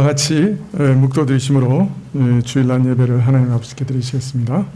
같이 묵도드리심으로 주일날 예배를 하나님 앞에 드리시겠습니다.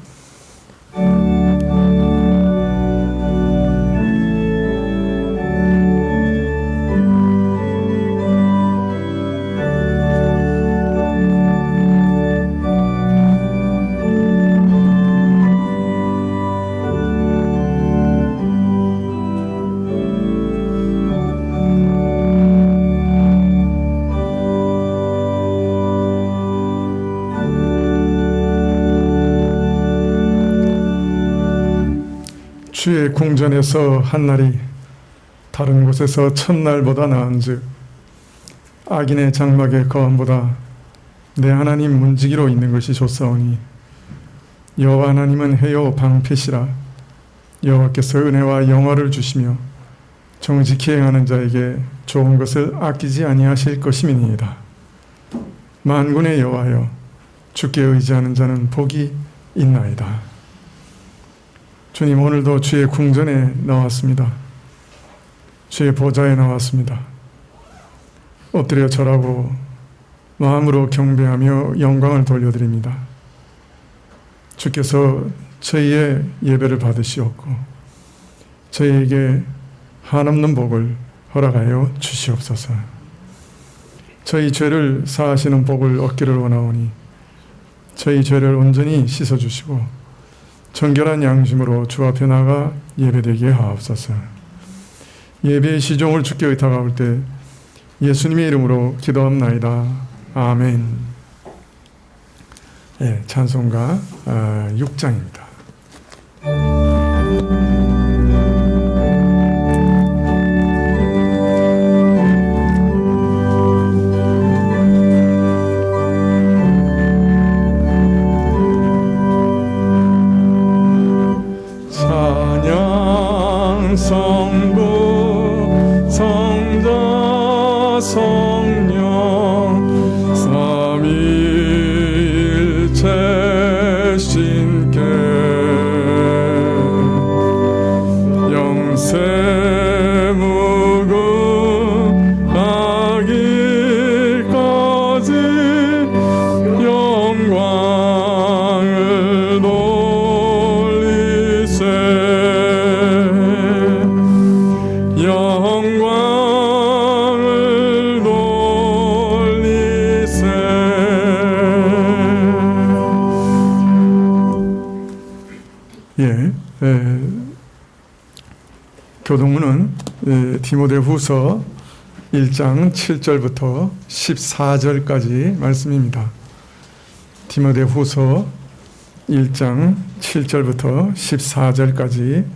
주의 궁전에서 한날이 다른 곳에서 첫날보다 나은즉 악인의 장막의 거함보다 내 하나님 문지기로 있는 것이 좋사오니 여호와 하나님은 해요 방패시라. 여호와께서 은혜와 영화를 주시며 정직히 행하는 자에게 좋은 것을 아끼지 아니하실 것임이니이다. 만군의 여호와여, 주께 의지하는 자는 복이 있나이다. 주님, 오늘도 주의 궁전에 나왔습니다. 주의 보좌에 나왔습니다. 엎드려 절하고 마음으로 경배하며 영광을 돌려드립니다. 주께서 저희의 예배를 받으시옵고 저희에게 한없는 복을 허락하여 주시옵소서. 저희 죄를 사하시는 복을 얻기를 원하오니 저희 죄를 온전히 씻어주시고 정결한 양심으로 주 앞에 나가 예배되게 하옵소서. 예배의 시종을 주께 의탁하올 때 예수님의 이름으로 기도합나이다. 아멘. 찬송가 6장입니다. 성부 성자 성령 삼위일체 신께 영세 무궁하기까지 영광을 돌리세. 영광을 돌리세. 교동문은 디모데후서 1장 7절부터 14절까지 말씀입니다. 디모데후서 1장 7절부터 14절까지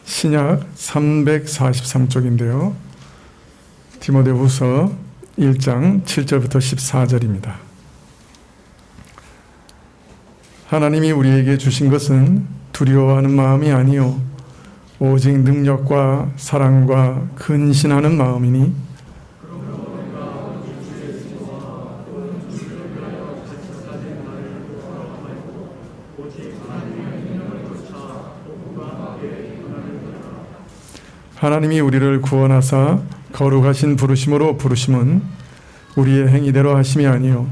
신약 343쪽인데요. 디모데후서 1장 7절부터 14절입니다. 하나님이 우리에게 주신 것은 두려워하는 마음이 아니요 오직 능력과 사랑과 근신하는 마음이니 하나님이 우리를 구원하사 거룩하신 부르심으로 부르심은 우리의 행위대로 하심이 아니요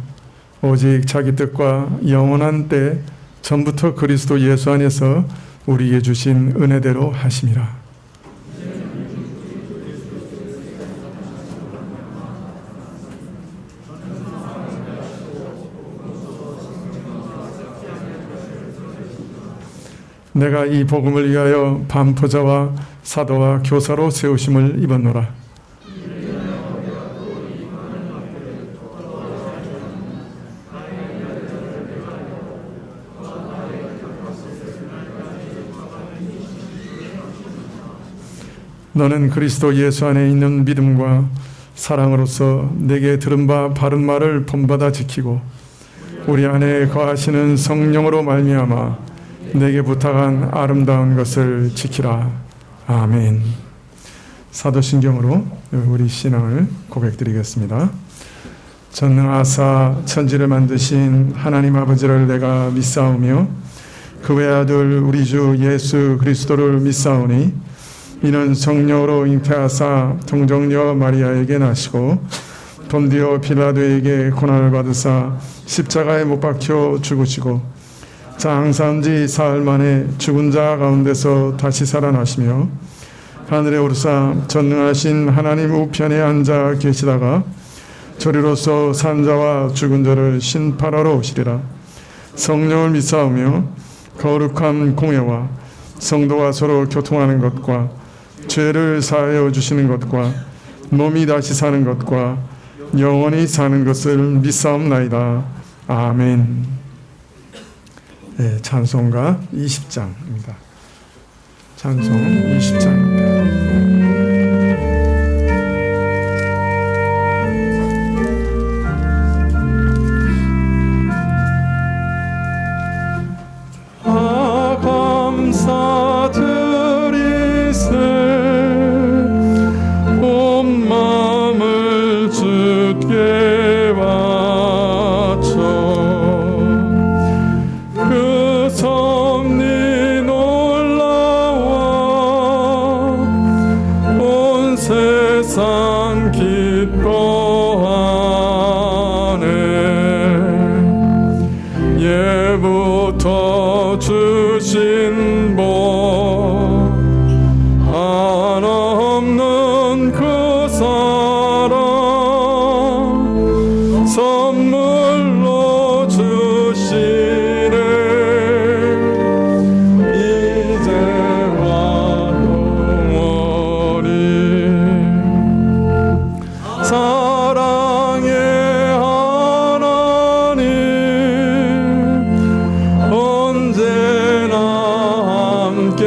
오직 자기 뜻과 영원한 때 전부터 그리스도 예수 안에서 우리에게 주신 은혜대로 하심이라. 내가 이 복음을 위하여 반포자와 사도와 교사로 세우심을 입었노라. 너는 그리스도 예수 안에 있는 믿음과 사랑으로서 내게 들은 바 바른 말을 본받아 지키고 우리 안에 거하시는 성령으로 말미암아 내게 부탁한 아름다운 것을 지키라. 아멘. 사도신경으로 우리 신앙을 고백드리겠습니다. 전능하사 천지를 만드신 하나님 아버지를 내가 믿사오며 그 외아들 우리 주 예수 그리스도를 믿사오니 이는 성령으로 잉태하사 동정녀 마리아에게 나시고 본디오 빌라도에게 고난을 받으사 십자가에 못 박혀 죽으시고 장사한 지 사흘 만에 죽은 자 가운데서 다시 살아나시며 하늘에 오르사 전능하신 하나님 우편에 앉아 계시다가 저리로서 산 자와 죽은 자를 심판하러 오시리라. 성령을 믿사오며 거룩한 공예와 성도가 서로 교통하는 것과 죄를 사하여 주시는 것과 몸이 다시 사는 것과 영원히 사는 것을 믿사옵나이다. 아멘. 네, 찬송가 20장입니다. 찬송 20장입니다. 세상 기뻐하네. 예부터 주신 복 한없는 그 사랑 선물로 주시네. 이제와 영원히 사랑의 하나님 언제나 함께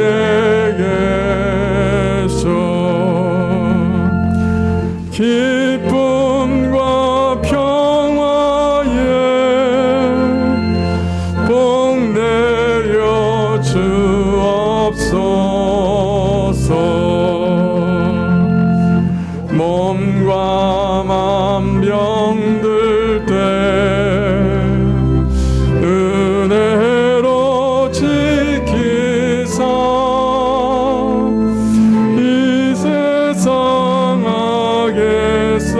계셔. 기쁨과 평화에 복 내려 주옵소서. 몸과 맘 병들 때 은혜로 지키사 이 세상 악에서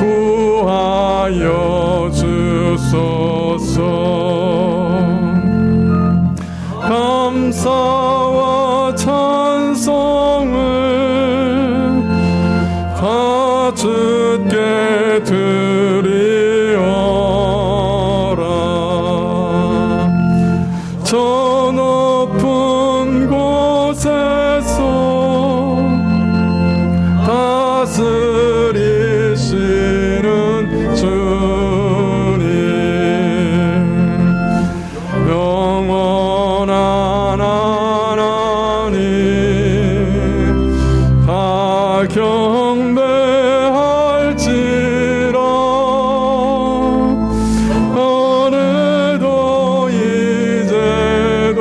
구하여 주소서. 감사와 찬송을 다 주께 드리오라. 저 높은 곳에서 다스리시는 주님 영원한 하나님 다 경배할지라. 오늘도 이제도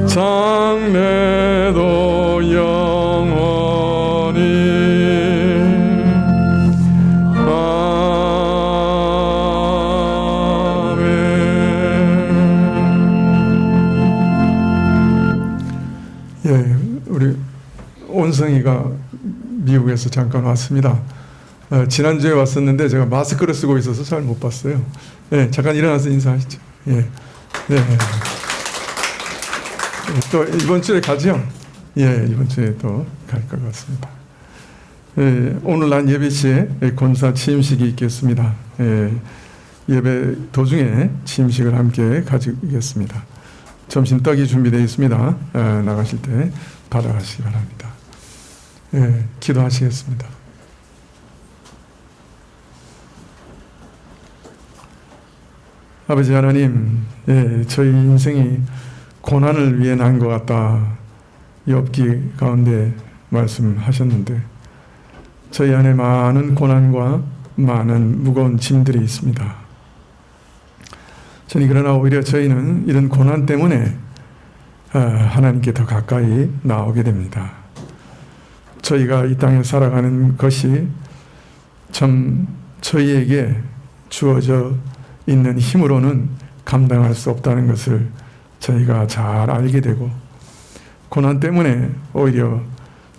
장래도 영원히 예, 우리 온성이가 미국에서 잠깐 왔습니다. 지난주에 왔었는데 제가 마스크를 쓰고 있어서 잘 못 봤어요. 예, 잠깐 일어나서 인사하시죠. 예, 네. 또 이번 주에 가죠? 예, 이번 주에 또 갈 것 같습니다. 예, 오늘 난 예배 시에 권사 취임식이 있겠습니다. 예, 예배 도중에 취임식을 함께 가지겠습니다. 점심 떡이 준비되어 있습니다. 나가실 때 받아가시기 바랍니다. 예, 기도하시겠습니다. 아버지 하나님, 예, 저희 인생이 고난을 위해 난 것 같다. 욥기 가운데 말씀하셨는데 저희 안에 많은 고난과 많은 무거운 짐들이 있습니다. 저는 그러나 오히려 저희는 이런 고난 때문에 하나님께 더 가까이 나오게 됩니다. 저희가 이 땅에 살아가는 것이 참 저희에게 주어져 있는 힘으로는 감당할 수 없다는 것을 저희가 잘 알게 되고 고난 때문에 오히려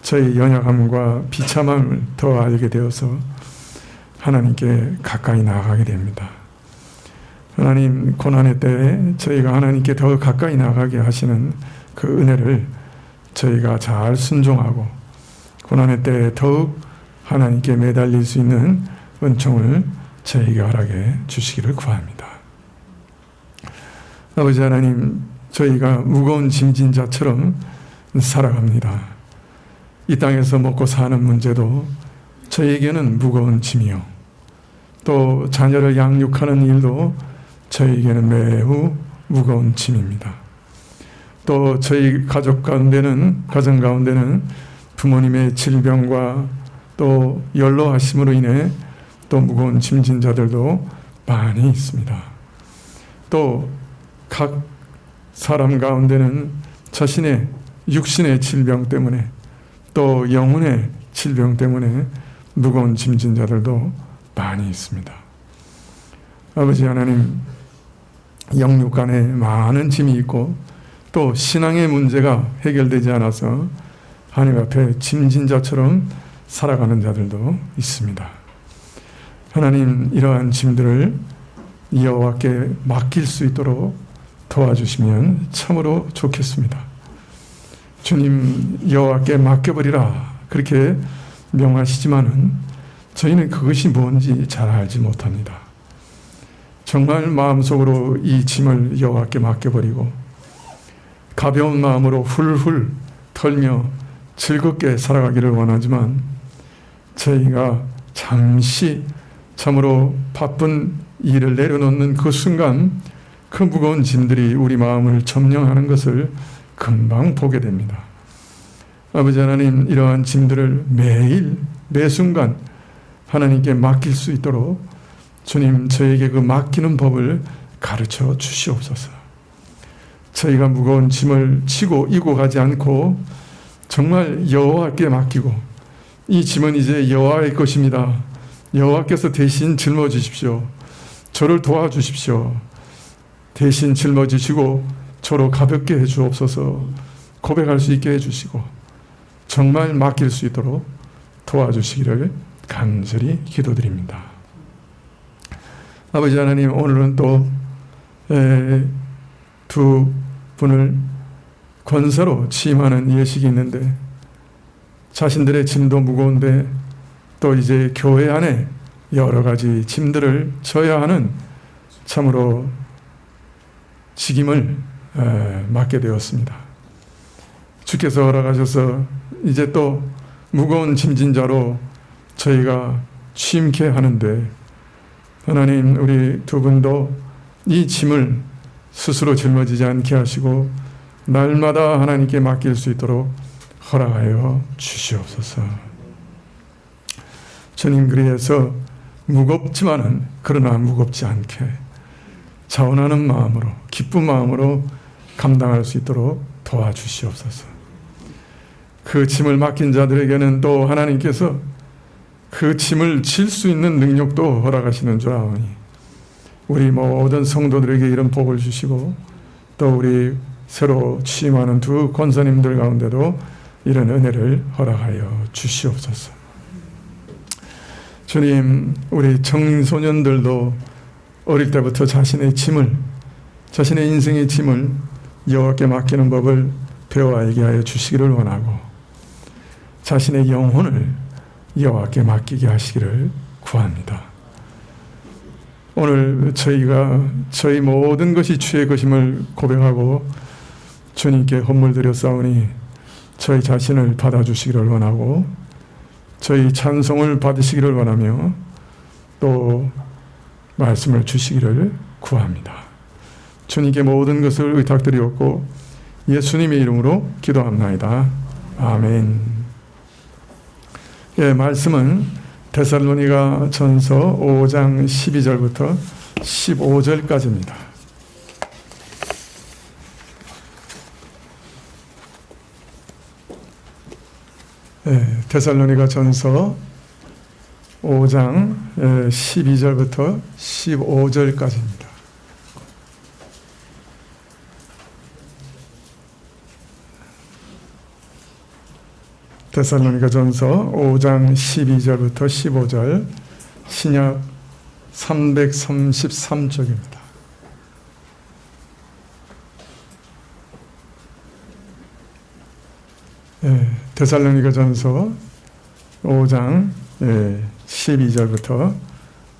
저희 연약함과 비참함을 더 알게 되어서 하나님께 가까이 나아가게 됩니다. 하나님 고난의 때에 저희가 하나님께 더 가까이 나아가게 하시는 그 은혜를 저희가 잘 순종하고 고난의 때에 더욱 하나님께 매달릴 수 있는 은총을 저희에게 허락해 주시기를 구합니다. 아버지 하나님, 저희가 무거운 짐진 자처럼 살아갑니다. 이 땅에서 먹고 사는 문제도 저희에게는 무거운 짐이요, 또 자녀를 양육하는 일도 저희에게는 매우 무거운 짐입니다. 또 저희 가정 가운데는 부모님의 질병과 또 연로하심으로 인해 또 무거운 짐진 자들도 많이 있습니다. 또 각 사람 가운데는 자신의 육신의 질병 때문에 또 영혼의 질병 때문에 무거운 짐진 자들도 많이 있습니다. 아버지 하나님, 영육 간에 많은 짐이 있고 또 신앙의 문제가 해결되지 않아서 하나님 앞에 짐진 자처럼 살아가는 자들도 있습니다. 하나님, 이러한 짐들을 여호와께 맡길 수 있도록 도와주시면 참으로 좋겠습니다. 주님, 여호와께 맡겨버리라 그렇게 명하시지만은 저희는 그것이 뭔지 잘 알지 못합니다. 정말 마음속으로 이 짐을 여호와께 맡겨버리고 가벼운 마음으로 훌훌 털며 즐겁게 살아가기를 원하지만 저희가 잠시 참으로 바쁜 일을 내려놓는 그 순간 그 무거운 짐들이 우리 마음을 점령하는 것을 금방 보게 됩니다. 아버지 하나님, 이러한 짐들을 매일 매순간 하나님께 맡길 수 있도록 주님, 저에게 그 맡기는 법을 가르쳐 주시옵소서. 저희가 무거운 짐을 지고 이고 가지 않고 정말 여호와께 맡기고, 이 짐은 이제 여호와의 것입니다. 여호와께서 대신 짊어지십시오. 저를 도와주십시오. 대신 짊어지시고 저로 가볍게 해주옵소서. 고백할 수 있게 해주시고 정말 맡길 수 있도록 도와주시기를 간절히 기도드립니다. 아버지 하나님, 오늘은 또 두 분을 권사로 취임하는 예식이 있는데 자신들의 짐도 무거운데 또 이제 교회 안에 여러 가지 짐들을 져야 하는 참으로 직임을 맡게 되었습니다. 주께서 허락하셔서 이제 또 무거운 짐진 자로 저희가 취임케 하는데 하나님, 우리 두 분도 이 짐을 스스로 짊어지지 않게 하시고 날마다 하나님께 맡길 수 있도록 허락하여 주시옵소서. 주님, 그래서 무겁지만은 그러나 무겁지 않게 자원하는 마음으로 기쁜 마음으로 감당할 수 있도록 도와주시옵소서. 그 짐을 맡긴 자들에게는 또 하나님께서 그 짐을 질 수 있는 능력도 허락하시는 줄 아오니 우리 모든 성도들에게 이런 복을 주시고 또 우리 새로 취임하는 두 권사님들 가운데도 이런 은혜를 허락하여 주시옵소서. 주님, 우리 청소년들도 어릴 때부터 자신의 짐을, 자신의 인생의 짐을 여호와께 맡기는 법을 배워 알게 하여 주시기를 원하고 자신의 영혼을 여호와께 맡기게 하시기를 구합니다. 오늘 저희가 저희 모든 것이 주의 것임을 고백하고 주님께 헌물드려 싸우니 저희 자신을 받아주시기를 원하고 저희 찬송을 받으시기를 원하며 또 말씀을 주시기를 구합니다. 주님께 모든 것을 의탁드리옵고 예수님의 이름으로 기도합나이다. 아멘. 예, 말씀은 데살로니가 전서 5장 12절부터 15절까지입니다. 예, 데살로니가 전서 5장 12절부터 15절까지입니다. 데살로니가전서 5장 12절부터 15절, 신약 333쪽입니다. 데살로니가전서 5장 12절부터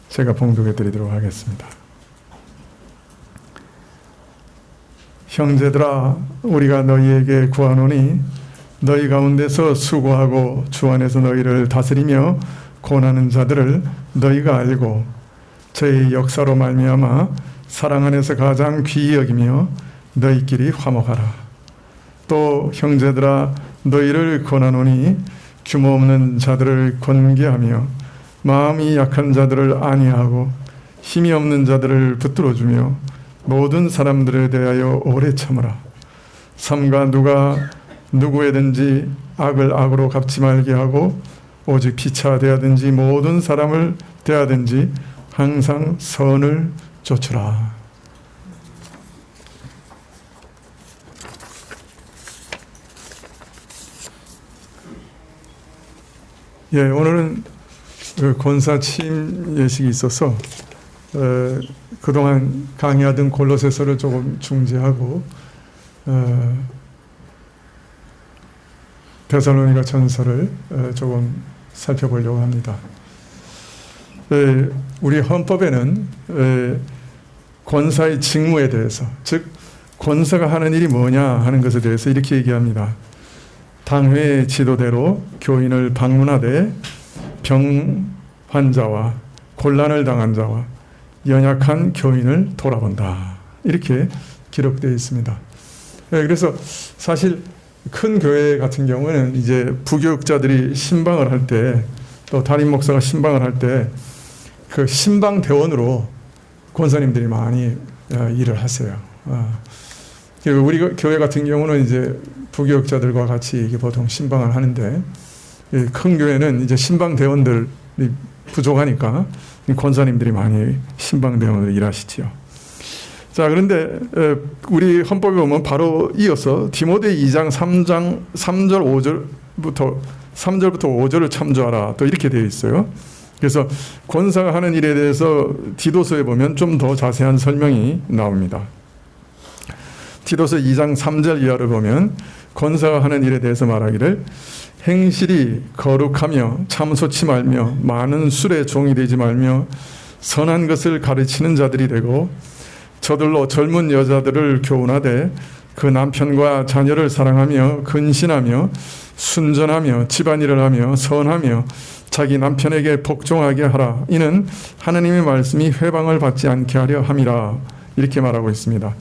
제가 봉독해 드리도록 하겠습니다. 형제들아, 우리가 너희에게 구하노니 너희 가운데서 수고하고 주 안에서 너희를 다스리며 고난하는 자들을 너희가 알고 저희 역사로 말미암아 사랑 안에서 가장 귀히 여기며 너희끼리 화목하라. 또 형제들아, 너희를 권하노니 규모 없는 자들을 권계하며 마음이 약한 자들을 안위하고 힘이 없는 자들을 붙들어주며 모든 사람들에 대하여 오래 참으라. 삼가 누가 누구에든지 악을 악으로 갚지 말게 하고 오직 피차 대하든지 모든 사람을 대하든지 항상 선을 좇으라. 오늘은 권사 취임 예식이 있어서 그동안 강의하던 골로새서를 조금 중지하고 데살로니가 전서를 조금 살펴보려고 합니다. 우리 헌법에는 권사의 직무에 대해서, 즉 권사가 하는 일이 뭐냐 하는 것에 대해서 이렇게 얘기합니다. 당회 지도대로 교인을 방문하되 병 환자와 곤란을 당한 자와 연약한 교인을 돌아본다. 이렇게 기록되어 있습니다. 그래서 사실 큰 교회 같은 경우는 이제 부교육자들이 신방을 할 때, 또 담임 목사가 신방을 할 때 그 신방 대원으로 권사님들이 많이 일을 하세요. 우리 교회 같은 경우는 이제 부교육자들과 같이 이게 보통 신방을 하는데, 큰 교회는 이제 신방 대원들이 부족하니까 권사님들이 많이 신방 대원으로 일하시지요. 자, 그런데 우리 헌법에 보면 바로 이어서 디모데 2장 3절 5절부터 5절을 참조하라, 또 이렇게 되어 있어요. 그래서 권사가 하는 일에 대해서 디도서에 보면 좀 더 자세한 설명이 나옵니다. 디도서 2장 3절 이하를 보면 권사가 하는 일에 대해서 말하기를 행실이 거룩하며 참소치 말며 많은 술에 종이 되지 말며 선한 것을 가르치는 자들이 되고 저들로 젊은 여자들을 교훈하되 그 남편과 자녀를 사랑하며 근신하며 순전하며 집안일을 하며 선하며 자기 남편에게 복종하게 하라. 이는 하나님의 말씀이 회방을 받지 않게 하려 함이라. 이렇게 말하고 있습니다.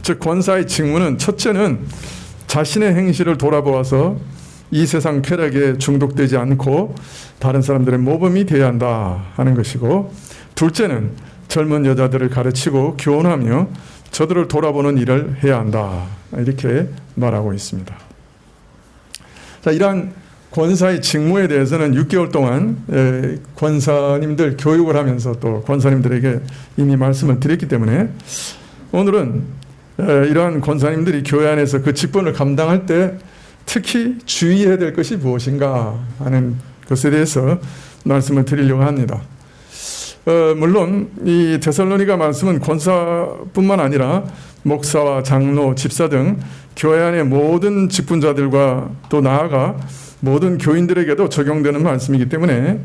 즉 권사의 직무는 첫째는 자신의 행실을 돌아보아서 이 세상 쾌락에 중독되지 않고 다른 사람들의 모범이 되어야 한다 하는 것이고, 둘째는 젊은 여자들을 가르치고 교훈하며 저들을 돌아보는 일을 해야 한다. 이렇게 말하고 있습니다. 자, 이러한 권사의 직무에 대해서는 6개월 동안 권사님들 교육을 하면서 또 권사님들에게 이미 말씀을 드렸기 때문에 오늘은 이러한 권사님들이 교회 안에서 그 직분을 감당할 때 특히 주의해야 될 것이 무엇인가 하는 것에 대해서 말씀을 드리려고 합니다. 물론 이 데살로니가 말씀은 권사뿐만 아니라 목사와 장로, 집사 등 교회 안의 모든 직분자들과 또 나아가 모든 교인들에게도 적용되는 말씀이기 때문에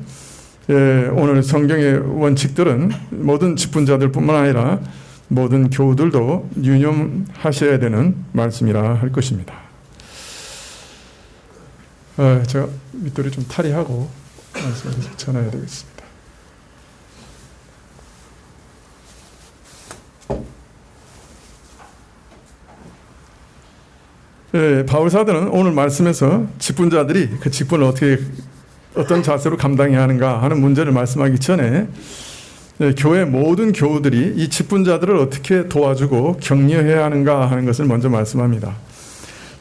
오늘 성경의 원칙들은 모든 직분자들뿐만 아니라 모든 교우들도 유념하셔야 되는 말씀이라 할 것입니다. 제가 밑돌이 좀 탈의하고 말씀을 전해야 되겠습니다. 바울사도는 오늘 말씀에서 직분자들이 그 직분을 어떤 자세로 감당해야 하는가 하는 문제를 말씀하기 전에 교회 모든 교우들이 이 직분자들을 어떻게 도와주고 격려해야 하는가 하는 것을 먼저 말씀합니다.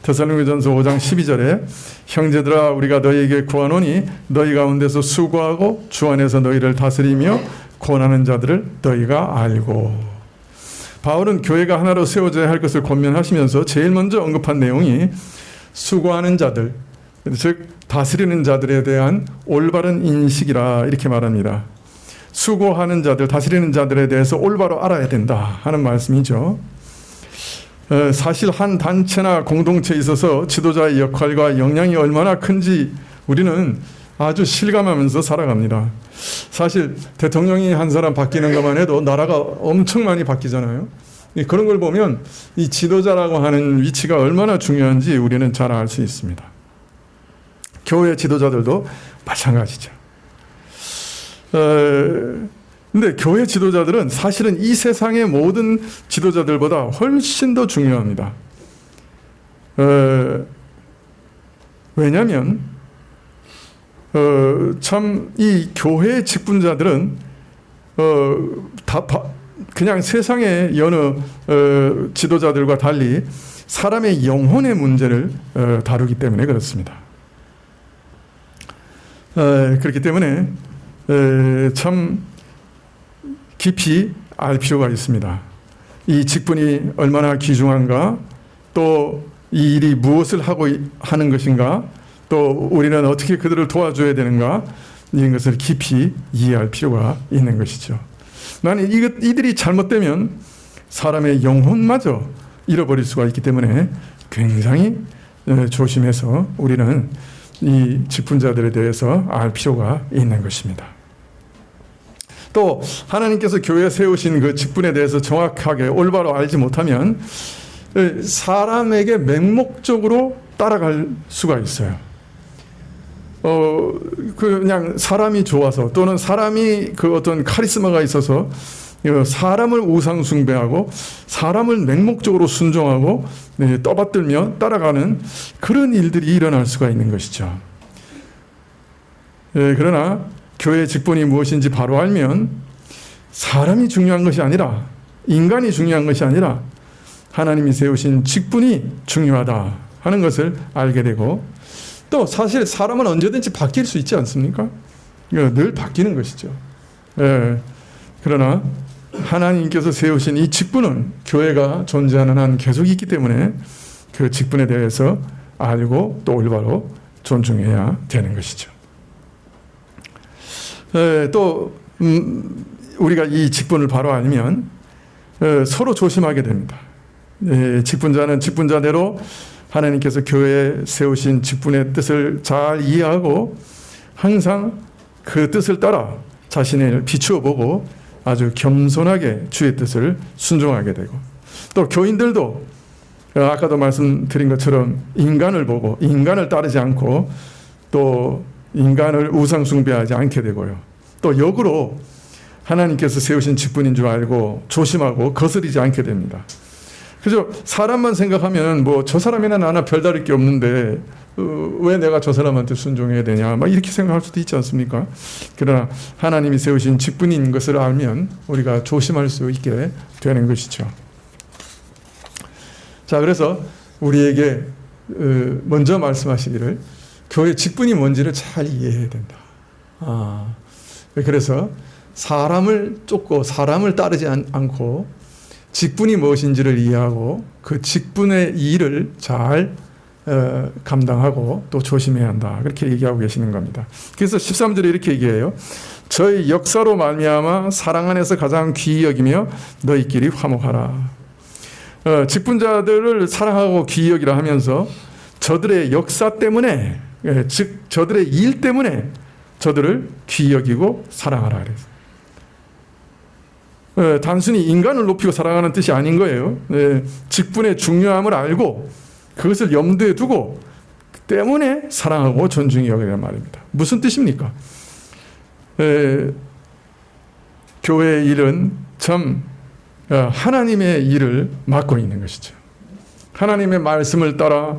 데살로니가전서 5장 12절에 형제들아, 우리가 너희에게 구하노니 너희 가운데서 수고하고 주 안에서 너희를 다스리며 권하는 자들을 너희가 알고. 바울은 교회가 하나로 세워져야 할 것을 권면하시면서 제일 먼저 언급한 내용이 수고하는 자들, 즉 다스리는 자들에 대한 올바른 인식이라 이렇게 말합니다. 수고하는 자들, 다스리는 자들에 대해서 올바로 알아야 된다 하는 말씀이죠. 사실 한 단체나 공동체에 있어서 지도자의 역할과 영향이 얼마나 큰지 우리는 아주 실감하면서 살아갑니다. 사실 대통령이 한 사람 바뀌는 것만 해도 나라가 엄청 많이 바뀌잖아요. 그런 걸 보면 이 지도자라고 하는 위치가 얼마나 중요한지 우리는 잘 알 수 있습니다. 교회 지도자들도 마찬가지죠. 근데 교회 지도자들은 사실은 이 세상의 모든 지도자들보다 훨씬 더 중요합니다. 왜냐하면 참 이 교회 직분자들은 그냥 세상의 여느 지도자들과 달리 사람의 영혼의 문제를 다루기 때문에 그렇습니다. 그렇기 때문에 참 깊이 알 필요가 있습니다. 이 직분이 얼마나 귀중한가, 또 이 일이 무엇을 하고 하는 것인가, 또 우리는 어떻게 그들을 도와줘야 되는가, 이런 것을 깊이 이해할 필요가 있는 것이죠. 나는 이들이 잘못되면 사람의 영혼마저 잃어버릴 수가 있기 때문에 굉장히 조심해서 우리는 이 직분자들에 대해서 알 필요가 있는 것입니다. 또 하나님께서 교회에 세우신 그 직분에 대해서 정확하게 올바로 알지 못하면 사람에게 맹목적으로 따라갈 수가 있어요. 그냥 사람이 좋아서, 또는 사람이 그 어떤 카리스마가 있어서 사람을 우상 숭배하고 사람을 맹목적으로 순종하고 떠받들며 따라가는 그런 일들이 일어날 수가 있는 것이죠. 그러나 교회의 직분이 무엇인지 바로 알면 사람이 중요한 것이 아니라, 인간이 중요한 것이 아니라 하나님이 세우신 직분이 중요하다 하는 것을 알게 되고, 또 사실 사람은 언제든지 바뀔 수 있지 않습니까? 늘 바뀌는 것이죠. 그러나 하나님께서 세우신 이 직분은 교회가 존재하는 한 계속 있기 때문에 그 직분에 대해서 알고 또 올바로 존중해야 되는 것이죠. 또 우리가 이 직분을 바로 알면 서로 조심하게 됩니다. 직분자는 직분자대로 하나님께서 교회에 세우신 직분의 뜻을 잘 이해하고 항상 그 뜻을 따라 자신을 비추어 보고 아주 겸손하게 주의 뜻을 순종하게 되고, 또 교인들도 아까도 말씀드린 것처럼 인간을 보고 인간을 따르지 않고 또 인간을 우상 숭배하지 않게 되고요. 또 역으로 하나님께서 세우신 직분인 줄 알고 조심하고 거스리지 않게 됩니다. 그죠? 사람만 생각하면 뭐 저 사람이나 나나 별다를 게 없는데 왜 내가 저 사람한테 순종해야 되냐, 막 이렇게 생각할 수도 있지 않습니까? 그러나 하나님이 세우신 직분인 것을 알면 우리가 조심할 수 있게 되는 것이죠. 자, 그래서 우리에게 먼저 말씀하시기를 교회 직분이 뭔지를 잘 이해해야 된다. 그래서 사람을 쫓고 사람을 따르지 않고 직분이 무엇인지를 이해하고 그 직분의 일을 잘 감당하고 또 조심해야 한다. 그렇게 얘기하고 계시는 겁니다. 그래서 13절에 이렇게 얘기해요. 저희 역사로 말미암아 사랑 안에서 가장 귀히 여기며 너희끼리 화목하라. 직분자들을 사랑하고 귀히 여기라 하면서 저들의 역사 때문에, 즉 저들의 일 때문에 저들을 귀히 여기고 사랑하라 그래서. 단순히 인간을 높이고 사랑하는 뜻이 아닌 거예요. 직분의 중요함을 알고 그것을 염두에 두고 때문에 사랑하고 존중히 여기란 말입니다. 무슨 뜻입니까? 교회의 일은 참 하나님의 일을 맡고 있는 것이죠. 하나님의 말씀을 따라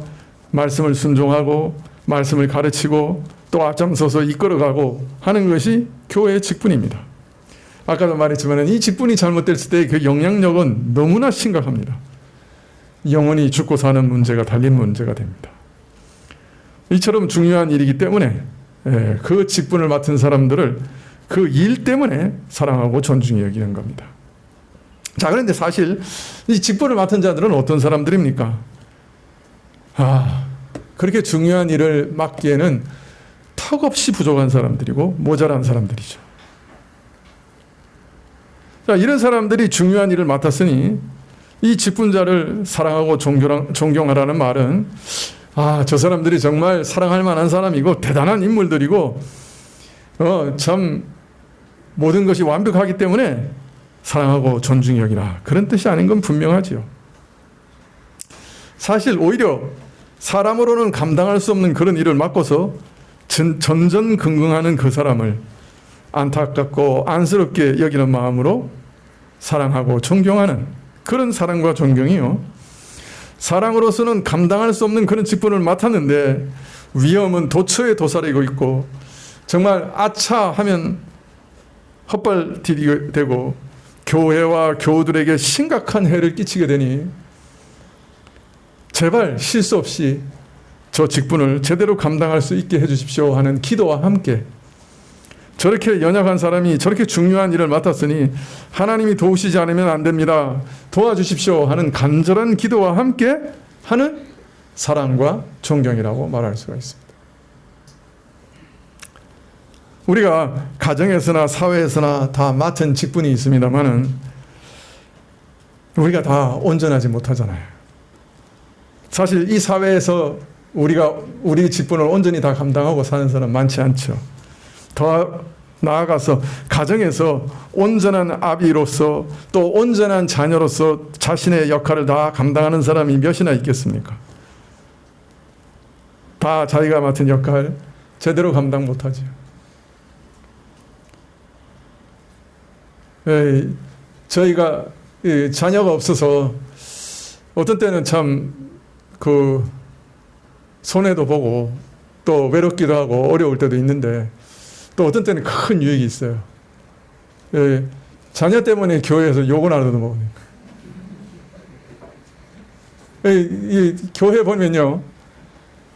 말씀을 순종하고 말씀을 가르치고 또 앞장서서 이끌어가고 하는 것이 교회의 직분입니다. 아까도 말했지만 이 직분이 잘못됐을 때 그 영향력은 너무나 심각합니다. 영혼이 죽고 사는 문제가 달린 문제가 됩니다. 이처럼 중요한 일이기 때문에 그 직분을 맡은 사람들을 그 일 때문에 사랑하고 존중히 여기는 겁니다. 자, 그런데 사실 이 직분을 맡은 자들은 어떤 사람들입니까? 그렇게 중요한 일을 맡기에는 턱없이 부족한 사람들이고 모자란 사람들이죠. 자, 이런 사람들이 중요한 일을 맡았으니 이 직분자를 사랑하고 존경하라는 말은 저 사람들이 정말 사랑할 만한 사람이고 대단한 인물들이고 참 모든 것이 완벽하기 때문에 사랑하고 존중히 여기라, 그런 뜻이 아닌 건 분명하지요. 사실 오히려 사람으로는 감당할 수 없는 그런 일을 맡고서 전전긍긍하는 그 사람을 안타깝고 안쓰럽게 여기는 마음으로 사랑하고 존경하는 그런 사랑과 존경이요, 사랑으로서는 감당할 수 없는 그런 직분을 맡았는데 위험은 도처에 도사리고 있고 정말 아차 하면 헛발디디게 되고 교회와 교우들에게 심각한 해를 끼치게 되니 제발 실수 없이 저 직분을 제대로 감당할 수 있게 해주십시오 하는 기도와 함께, 저렇게 연약한 사람이 저렇게 중요한 일을 맡았으니 하나님이 도우시지 않으면 안 됩니다, 도와주십시오 하는 간절한 기도와 함께 하는 사랑과 존경이라고 말할 수가 있습니다. 우리가 가정에서나 사회에서나 다 맡은 직분이 있습니다만은 우리가 다 온전하지 못하잖아요. 사실 이 사회에서 우리가 우리 직분을 온전히 다 감당하고 사는 사람 많지 않죠. 더 나아가서 가정에서 온전한 아비로서 또 온전한 자녀로서 자신의 역할을 다 감당하는 사람이 몇이나 있겠습니까? 다 자기가 맡은 역할 제대로 감당 못하죠. 저희가 자녀가 없어서 어떤 때는 참 손해도 보고 또 외롭기도 하고 어려울 때도 있는데 또 어떤 때는 큰 유익이 있어요. 자녀 때문에 교회에서 욕을 안 얻어먹으니까. 이 교회 보면요,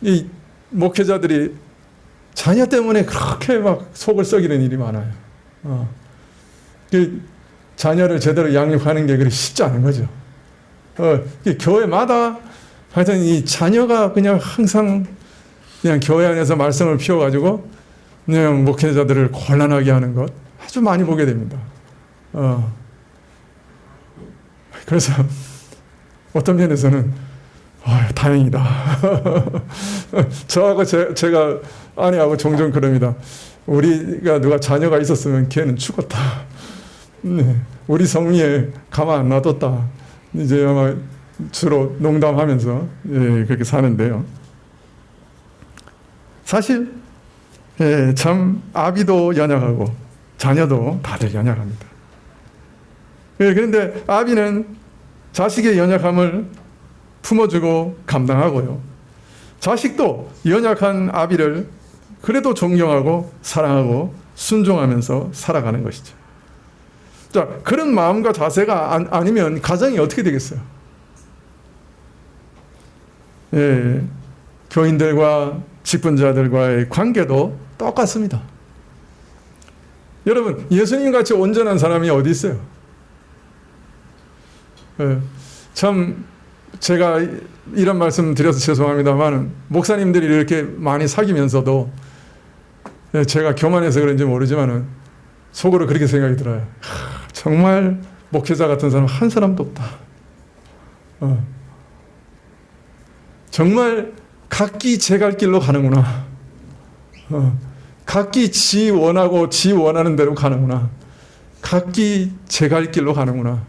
이 목회자들이 자녀 때문에 그렇게 막 속을 썩이는 일이 많아요. 자녀를 제대로 양육하는 게 그리 쉽지 않은 거죠. 교회마다 하여튼 이 자녀가 그냥 항상 그냥 교회 안에서 말씀을 피워가지고 그냥 목회자들을 곤란하게 하는 것 아주 많이 보게 됩니다. 그래서 어떤 면에서는 다행이다. 저하고 제가 아내하고 종종 그럽니다. 우리가 누가 자녀가 있었으면 걔는 죽었다. 네, 우리 성미에 가만 안 놔뒀다. 이제 아마 주로 농담하면서 그렇게 사는데요. 사실 참 아비도 연약하고 자녀도 다들 연약합니다. 그런데 아비는 자식의 연약함을 품어주고 감당하고요, 자식도 연약한 아비를 그래도 존경하고 사랑하고 순종하면서 살아가는 것이죠. 자, 그런 마음과 자세가 아니면 가정이 어떻게 되겠어요? 교인들과 직분자들과의 관계도 똑같습니다. 여러분, 예수님같이 온전한 사람이 어디 있어요? 참 제가 이런 말씀 드려서 죄송합니다만 목사님들이 이렇게 많이 사귀면서도 제가 교만해서 그런지 모르지만 속으로 그렇게 생각이 들어요. 정말 목회자 같은 사람 한 사람도 없다. 정말 각기 제 갈 길로 가는구나. 각기 지 원하고 지 원하는 대로 가는구나. 각기 제 갈 길로 가는구나.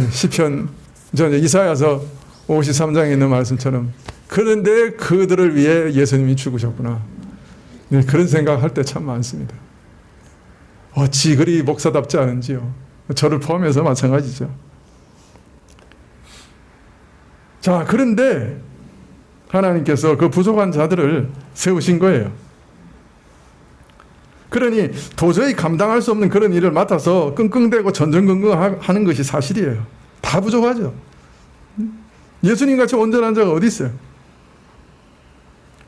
시편 이사야서 53장에 있는 말씀처럼 그런데 그들을 위해 예수님이 죽으셨구나. 그런 생각할 때 참 많습니다. 어찌 그리 목사답지 않은지요. 저를 포함해서 마찬가지죠. 자, 그런데 하나님께서 그 부족한 자들을 세우신 거예요. 그러니 도저히 감당할 수 없는 그런 일을 맡아서 끙끙대고 전전긍긍하는 것이 사실이에요. 다 부족하죠. 예수님같이 온전한 자가 어디 있어요?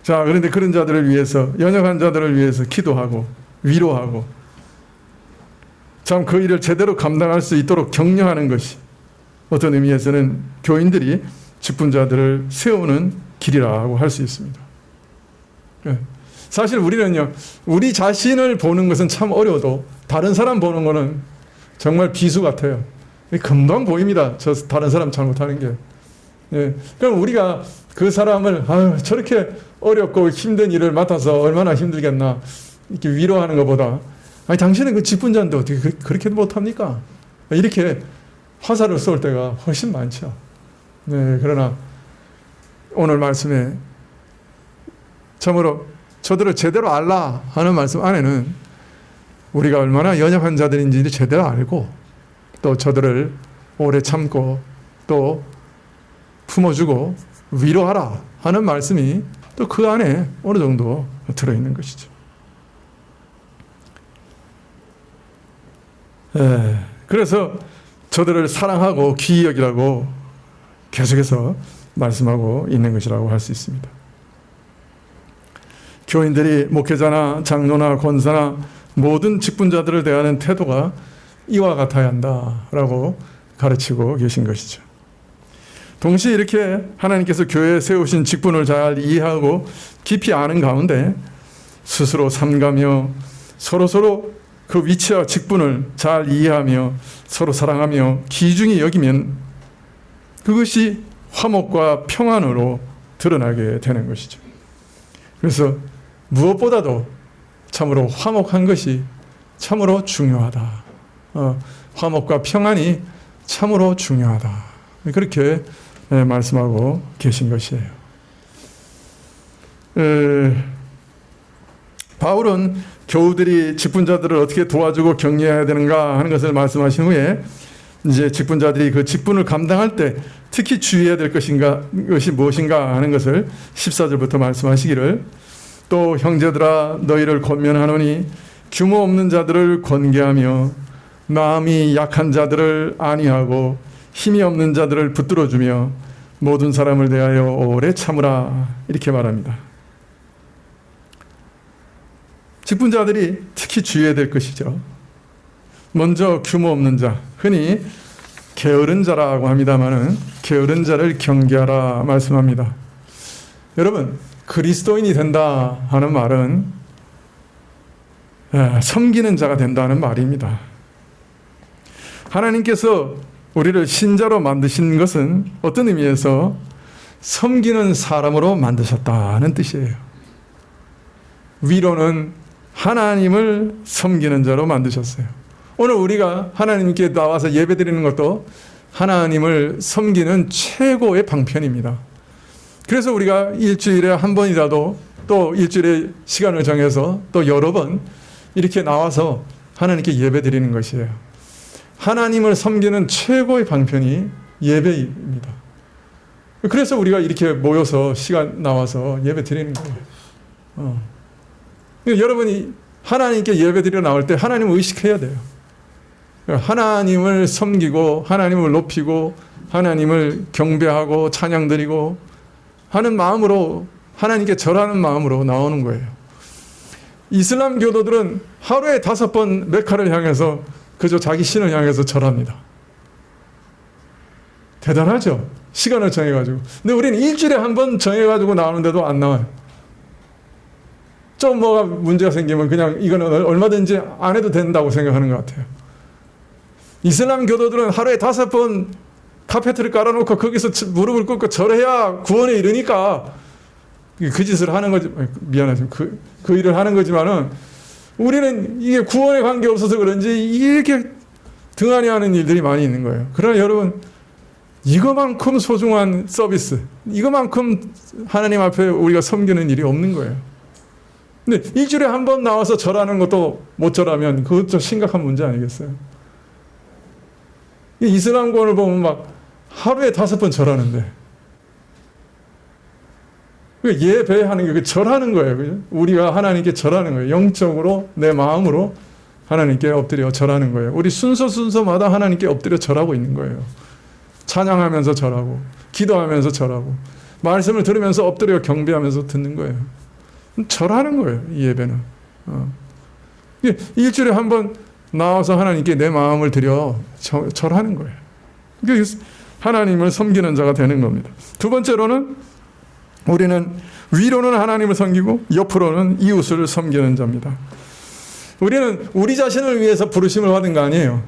자, 그런데 그런 자들을 위해서, 연약한 자들을 위해서 기도하고 위로하고 참 그 일을 제대로 감당할 수 있도록 격려하는 것이 어떤 의미에서는 교인들이 직분자들을 세우는 길이라고 할 수 있습니다. 사실 우리는요, 우리 자신을 보는 것은 참 어려워도 다른 사람 보는 거는 정말 비수 같아요. 금방 보입니다. 저 다른 사람 잘못하는 게. 그럼 우리가 그 사람을 저렇게 어렵고 힘든 일을 맡아서 얼마나 힘들겠나 이렇게 위로하는 것보다 당신은 그 직분자인데 어떻게 그렇게 못합니까? 이렇게 화살을 쏠 때가 훨씬 많죠. 그러나 오늘 말씀에 참으로 저들을 제대로 알라 하는 말씀 안에는 우리가 얼마나 연약한 자들인지 제대로 알고 또 저들을 오래 참고 또 품어주고 위로하라 하는 말씀이 또 그 안에 어느 정도 들어있는 것이죠. 그래서 저들을 사랑하고 귀히 여기라고 계속해서 말씀하고 있는 것이라고 할 수 있습니다. 교인들이 목회자나 장로나 권사나 모든 직분자들을 대하는 태도가 이와 같아야 한다라고 가르치고 계신 것이죠. 동시에 이렇게 하나님께서 교회에 세우신 직분을 잘 이해하고 깊이 아는 가운데 스스로 삼가며 서로서로 그 위치와 직분을 잘 이해하며 서로 사랑하며 귀중히 여기면 그것이 화목과 평안으로 드러나게 되는 것이죠. 그래서 무엇보다도 참으로 화목한 것이 참으로 중요하다. 화목과 평안이 참으로 중요하다. 그렇게 말씀하고 계신 것이에요. 바울은 교우들이 직분자들을 어떻게 도와주고 격려해야 되는가 하는 것을 말씀하신 후에 이제 직분자들이 그 직분을 감당할 때 특히 주의해야 될 것이 무엇인가 하는 것을 14절부터 말씀하시기를 또 형제들아 너희를 권면하노니 규모 없는 자들을 권계하며 마음이 약한 자들을 안위하고 힘이 없는 자들을 붙들어주며 모든 사람을 대하여 오래 참으라 이렇게 말합니다. 직분자들이 특히 주의해야 될 것이죠. 먼저 규모 없는 자, 흔히 게으른 자라고 합니다마는 게으른 자를 경계하라 말씀합니다. 여러분, 그리스도인이 된다 하는 말은 섬기는 자가 된다는 말입니다. 하나님께서 우리를 신자로 만드신 것은 어떤 의미에서 섬기는 사람으로 만드셨다는 뜻이에요. 위로는 하나님을 섬기는 자로 만드셨어요. 오늘 우리가 하나님께 나와서 예배드리는 것도 하나님을 섬기는 최고의 방편입니다. 그래서 우리가 일주일에 한 번이라도 또 일주일에 시간을 정해서 또 여러 번 이렇게 나와서 하나님께 예배드리는 것이에요. 하나님을 섬기는 최고의 방편이 예배입니다. 그래서 우리가 이렇게 모여서 시간 나와서 예배드리는 거예요. 여러분이 하나님께 예배드리러 나올 때 하나님을 의식해야 돼요. 하나님을 섬기고 하나님을 높이고 하나님을 경배하고 찬양드리고 하는 마음으로 하나님께 절하는 마음으로 나오는 거예요. 이슬람 교도들은 하루에 5번 메카를 향해서 그저 자기 신을 향해서 절합니다. 대단하죠? 시간을 정해가지고. 근데 우리는 일주일에 한 번 정해가지고 나오는데도 안 나와요. 좀 뭐가 문제가 생기면 그냥 이거는 얼마든지 안 해도 된다고 생각하는 것 같아요. 이슬람 교도들은 하루에 5번 카페트를 깔아놓고 거기서 무릎을 꿇고 절해야 구원에 이르니까 그 짓을 하는 거지. 미안하지만 그 일을 하는 거지만은 우리는 이게 구원에 관계없어서 그런지 이렇게 등한히 하는 일들이 많이 있는 거예요. 그러나 여러분, 이거만큼 소중한 서비스, 이거만큼 하나님 앞에 우리가 섬기는 일이 없는 거예요. 근데 일주일에 한 번 나와서 절하는 것도 못 절하면 그것도 심각한 문제 아니겠어요? 이슬람권을 보면 막 하루에 5번 절하는데 예배하는 게 절하는 거예요. 그죠? 우리가 하나님께 절하는 거예요. 영적으로 내 마음으로 하나님께 엎드려 절하는 거예요. 우리 순서마다 하나님께 엎드려 절하고 있는 거예요. 찬양하면서 절하고 기도하면서 절하고 말씀을 들으면서 엎드려 경배하면서 듣는 거예요. 절하는 거예요. 이 예배는. 일주일에 한 번 나와서 하나님께 내 마음을 드려 절하는 거예요. 하나님을 섬기는 자가 되는 겁니다. 두 번째로는 우리는 위로는 하나님을 섬기고 옆으로는 이웃을 섬기는 자입니다. 우리는 우리 자신을 위해서 부르심을 받은 거 아니에요.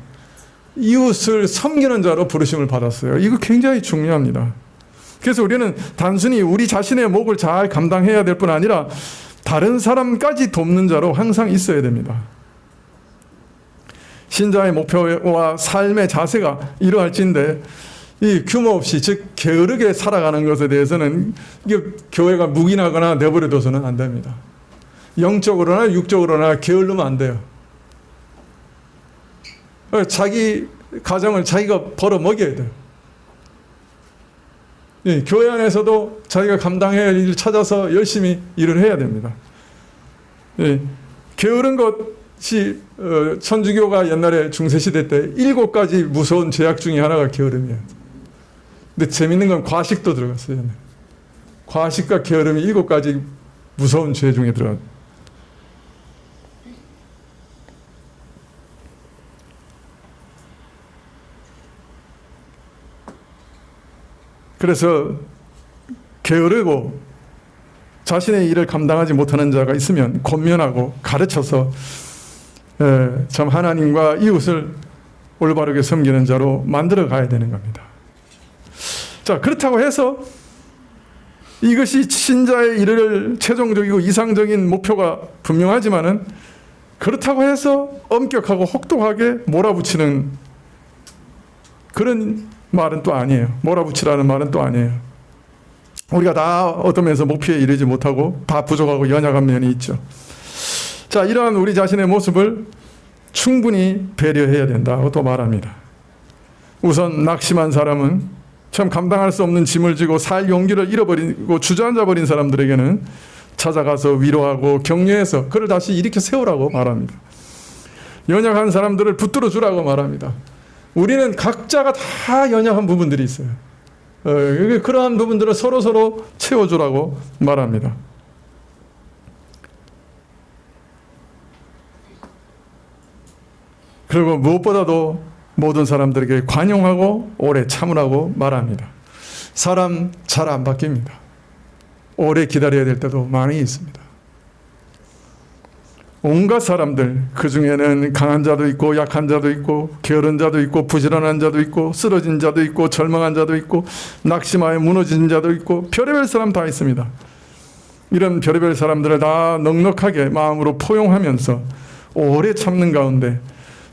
이웃을 섬기는 자로 부르심을 받았어요. 이거 굉장히 중요합니다. 그래서 우리는 단순히 우리 자신의 몫을 잘 감당해야 될 뿐 아니라 다른 사람까지 돕는 자로 항상 있어야 됩니다. 신자의 목표와 삶의 자세가 이러할진데 이 규모 없이 즉 게으르게 살아가는 것에 대해서는 이게 교회가 묵인하거나 내버려둬서는 안 됩니다. 영적으로나 육적으로나 게으르면 안 돼요. 자기 가정을 자기가 벌어 먹여야 돼요. 예, 교회 안에서도 자기가 감당해야 할 일을 찾아서 열심히 일을 해야 됩니다. 예, 게으른 것이 천주교가 옛날에 중세시대 때 7가지 무서운 죄악 중에 하나가 게으름이에요. 근데 재밌는 건 과식도 들어갔어요. 옛날에. 과식과 게으름이 7가지 무서운 죄 중에 들어갔어요. 그래서 게으르고 자신의 일을 감당하지 못하는 자가 있으면 권면하고 가르쳐서 참 하나님과 이웃을 올바르게 섬기는 자로 만들어 가야 되는 겁니다. 자, 그렇다고 해서 이것이 신자의 이를 최종적이고 이상적인 목표가 분명하지만은 그렇다고 해서 엄격하고 혹독하게 몰아붙이는 그런 말은 또 아니에요. 몰아붙이라는 말은 또 아니에요. 우리가 다 어떤 면에서 목표에 이르지 못하고 다 부족하고 연약한 면이 있죠. 자, 이러한 우리 자신의 모습을 충분히 배려해야 된다고 또 말합니다. 우선 낙심한 사람은 참 감당할 수 없는 짐을 지고 살 용기를 잃어버리고 주저앉아 버린 사람들에게는 찾아가서 위로하고 격려해서 그를 다시 일으켜 세우라고 말합니다. 연약한 사람들을 붙들어 주라고 말합니다. 우리는 각자가 다 연약한 부분들이 있어요. 그러한 부분들을 서로 채워주라고 말합니다. 그리고 무엇보다도 모든 사람들에게 관용하고 오래 참으라고 말합니다. 사람 잘 안 바뀝니다. 오래 기다려야 될 때도 많이 있습니다. 온갖 사람들, 그 중에는 강한 자도 있고 약한 자도 있고 게으른 자도 있고 부지런한 자도 있고 쓰러진 자도 있고 절망한 자도 있고 낙심하여 무너진 자도 있고 별의별 사람 다 있습니다. 이런 별의별 사람들을 다 넉넉하게 마음으로 포용하면서 오래 참는 가운데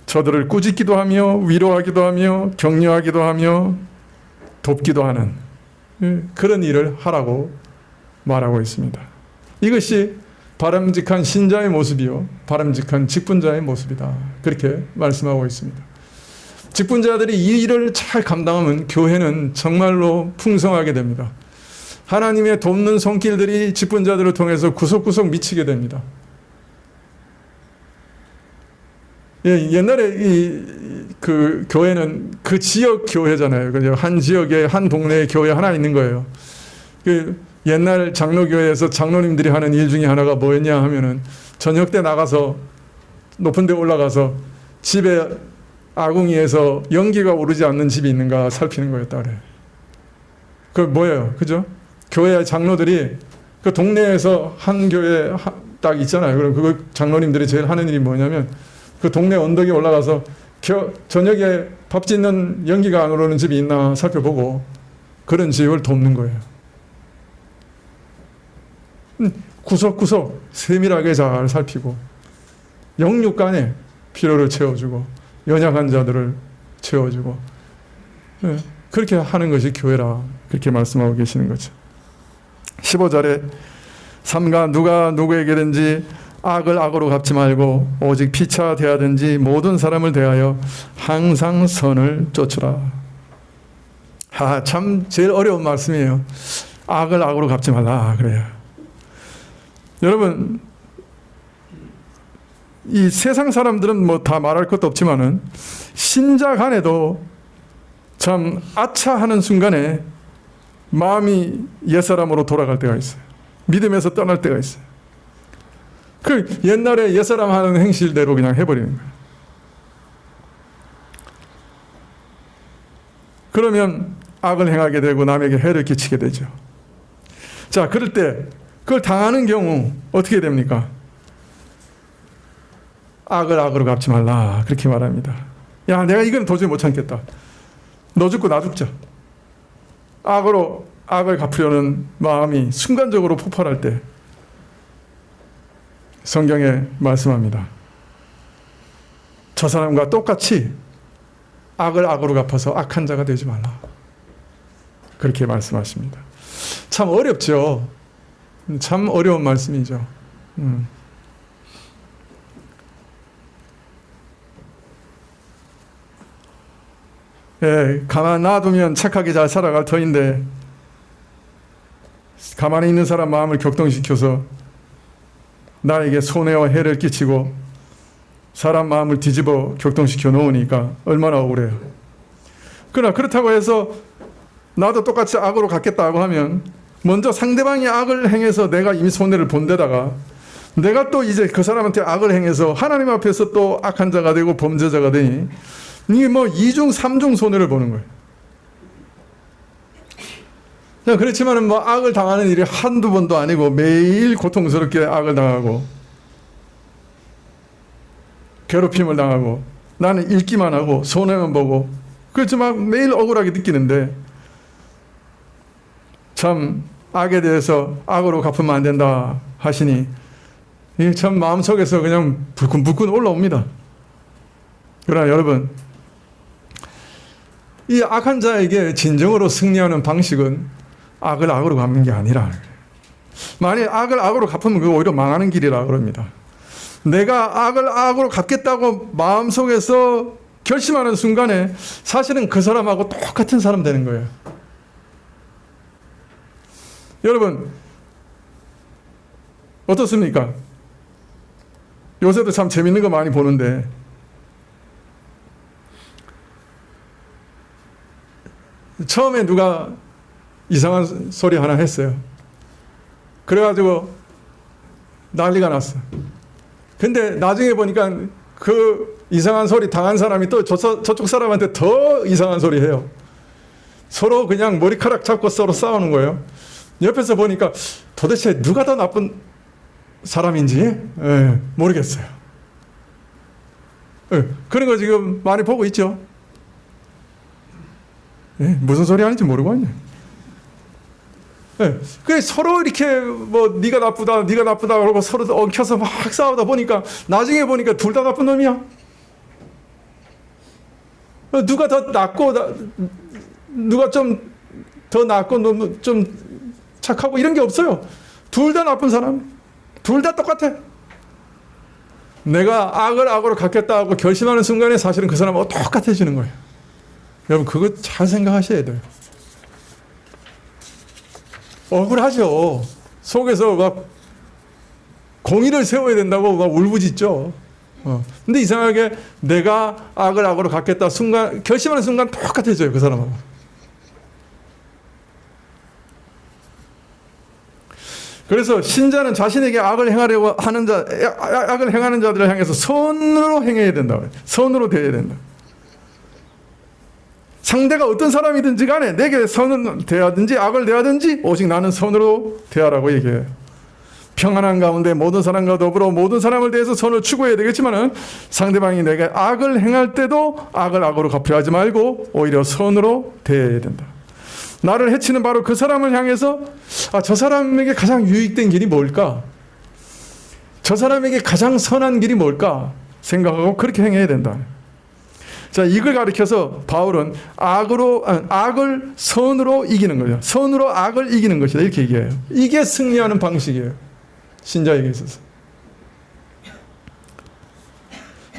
저들을 꾸짖기도 하며 위로하기도 하며 격려하기도 하며 돕기도 하는 그런 일을 하라고 말하고 있습니다. 이것이 바람직한 신자의 모습이요 바람직한 직분자의 모습이다. 그렇게 말씀하고 있습니다. 직분자들이 이 일을 잘 감당하면 교회는 정말로 풍성하게 됩니다. 하나님의 돕는 손길들이 직분자들을 통해서 구석구석 미치게 됩니다. 예, 옛날에 그 교회는 그 지역 교회잖아요. 그죠? 한 지역에 한 동네에 교회 하나 있는 거예요. 옛날 장로교회에서 장로님들이 하는 일 중에 하나가 뭐였냐 하면은 저녁 때 나가서 높은 데 올라가서 집에 아궁이에서 연기가 오르지 않는 집이 있는가 살피는 거였다 그래. 그 뭐예요? 그죠? 교회 장로들이 그 동네에서 한 교회 딱 있잖아요. 그럼 그 장로님들이 제일 하는 일이 뭐냐면 그 동네 언덕에 올라가서 저녁에 밥 짓는 연기가 안 오르는 집이 있나 살펴보고 그런 집을 돕는 거예요. 구석구석 세밀하게 잘 살피고 영육 간에 필요를 채워주고 연약한 자들을 채워주고 그렇게 하는 것이 교회라 그렇게 말씀하고 계시는 거죠. 15절에 삼가 누가 누구에게든지 악을 악으로 갚지 말고 오직 피차 대하든지 모든 사람을 대하여 항상 선을 쫓으라. 참 제일 어려운 말씀이에요. 악을 악으로 갚지 말라 그래요. 여러분 이 세상 사람들은 뭐 다 말할 것도 없지만은 신자 간에도 참 아차하는 순간에 마음이 옛사람으로 돌아갈 때가 있어요. 믿음에서 떠날 때가 있어요. 그 옛날에 옛사람 하는 행실대로 그냥 해버리는 거예요. 그러면 악을 행하게 되고 남에게 해를 끼치게 되죠. 자, 그럴 때 그걸 당하는 경우 어떻게 됩니까? 악을 악으로 갚지 말라, 그렇게 말합니다. 야, 내가 이건 도저히 못 참겠다. 너 죽고 나 죽자. 악으로 악을 갚으려는 마음이 순간적으로 폭발할 때 성경에 말씀합니다. 저 사람과 똑같이 악을 악으로 갚아서 악한 자가 되지 말라, 그렇게 말씀하십니다. 참 어렵죠. 참 어려운 말씀이죠. 예, 가만 놔두면 착하게 잘 살아갈 터인데 가만히 있는 사람 마음을 격동시켜서 나에게 손해와 해를 끼치고 사람 마음을 뒤집어 격동시켜 놓으니까 얼마나 억울해요. 그러나 그렇다고 해서 나도 똑같이 악으로 갚겠다고 하면 먼저 상대방이 악을 행해서 내가 이미 손해를 본 데다가 내가 또 이제 그 사람한테 악을 행해서 하나님 앞에서 또 악한 자가 되고 범죄자가 되니 이게 뭐 2중 3중 손해를 보는 거예요. 그렇지만은 뭐 악을 당하는 일이 한두 번도 아니고 매일 고통스럽게 악을 당하고 괴롭힘을 당하고 나는 읽기만 하고 손해만 보고 그렇지만 매일 억울하게 느끼는데 참 악에 대해서 악으로 갚으면 안 된다 하시니 이게 참 마음속에서 그냥 불끈불끈 올라옵니다. 그러나 여러분, 이 악한 자에게 진정으로 승리하는 방식은 악을 악으로 갚는 게 아니라, 만약 악을 악으로 갚으면 그거 오히려 망하는 길이라 그럽니다. 내가 악을 악으로 갚겠다고 마음속에서 결심하는 순간에 사실은 그 사람하고 똑같은 사람 되는 거예요. 여러분 어떻습니까? 요새도 참 재밌는 거 많이 보는데 처음에 누가 이상한 소리 하나 했어요. 그래가지고 난리가 났어. 근데 나중에 보니까 그 이상한 소리 당한 사람이 또 저쪽 사람한테 더 이상한 소리 해요. 서로 그냥 머리카락 잡고 서로 싸우는 거예요. 옆에서 보니까 도대체 누가 더 나쁜 사람인지 모르겠어요. 그런 거 지금 많이 보고 있죠. 무슨 소리 하는지 모르고 있네. 그 서로 이렇게 뭐 네가 나쁘다 그러고 서로 엉켜서 막 싸우다 보니까 나중에 보니까 둘 다 나쁜 놈이야. 누가 더 낫고 누가 좀 더 낫고 좀 착하고 이런 게 없어요. 둘 다 나쁜 사람, 둘 다 똑같아. 내가 악을 악으로 갚겠다 하고 결심하는 순간에 사실은 그 사람하고 똑같아지는 거예요. 여러분 그거 잘 생각하셔야 돼요. 억울하죠. 속에서 막 공의를 세워야 된다고 막 울부짖죠. 근데 이상하게 내가 악을 악으로 갚겠다 순간 결심하는 순간 똑같아져요, 그 사람하고. 그래서 신자는 자신에게 악을 행하려고 하는 악을 행하는 자들을 향해서 선으로 행해야 된다. 선으로 대해야 된다. 상대가 어떤 사람이든지 간에 내게 선은 대하든지 악을 대하든지 오직 나는 선으로 대하라고 얘기해요. 평안한 가운데 모든 사람과 더불어 모든 사람을 대해서 선을 추구해야 되겠지만은 상대방이 내게 악을 행할 때도 악을 악으로 갚으려 하지 말고 오히려 선으로 대해야 된다. 나를 해치는 바로 그 사람을 향해서 저 사람에게 가장 유익된 길이 뭘까? 저 사람에게 가장 선한 길이 뭘까? 생각하고 그렇게 행해야 된다. 자, 이걸 가리켜서 바울은 악을 선으로 이기는 거죠. 선으로 악을 이기는 것이다, 이렇게 얘기해요. 이게 승리하는 방식이에요, 신자에게 있어서.